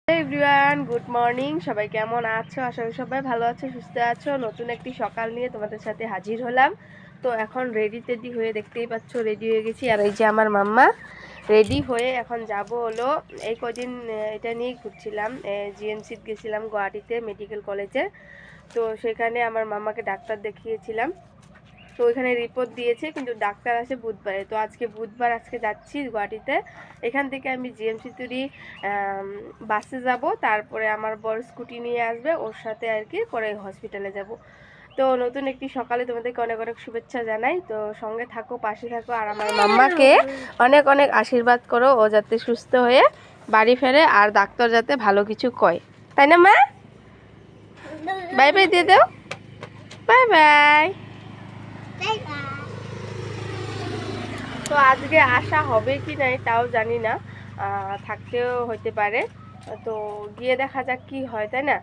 Everyone, good morning. সবাই কেমন আছো? আশা করি সবাই ভালো আছো, সুস্থ আছো। নতুন একটি সকাল নিয়ে তোমাদের সাথে হাজির হলাম। তো এখন রেডি হয়ে, দেখতেই পাচ্ছ রেডি হয়ে গেছি। আর এই যে আমার মাম্মা রেডি হয়ে এখন যাব হলো এই কদিন এটা নিয়েই ঘুরছিলাম। জিএমসিতে গেছিলাম, গুয়াহাটিতে মেডিকেল কলেজে। তো সেখানে আমার মাম্মাকে ডাক্তার দেখিয়েছিলাম। তো ওইখানে রিপোর্ট দিয়েছে, কিন্তু ডাক্তার আসে বুধবারে। তো আজকে বুধবার, আজকে যাচ্ছি গুয়াহাটিতে। এখান থেকে আমি জিএমসি তুরি বাসে যাব, তারপরে আমার বড় স্কুটি নিয়ে আসবে, ওর সাথে আর কি পরে হসপিটালে যাব। তো নতুন একটি সকালে তোমাদেরকে অনেক অনেক শুভেচ্ছা জানাই। তো সঙ্গে থাকো, পাশে থাকো, আর আমার মাম্মাকে অনেক অনেক আশীর্বাদ করো, ও যাতে সুস্থ হয়ে বাড়ি ফেরে আর ডাক্তার যাতে ভালো কিছু কয়, তাই না মা? বাই বাই দিয়ে দাও, বাই বাই। তো আজকে আসা হবে কি না তাও জানি না, থাকতেও হতে পারে। তো গিয়ে দেখা যাক কি হয়, তাই না?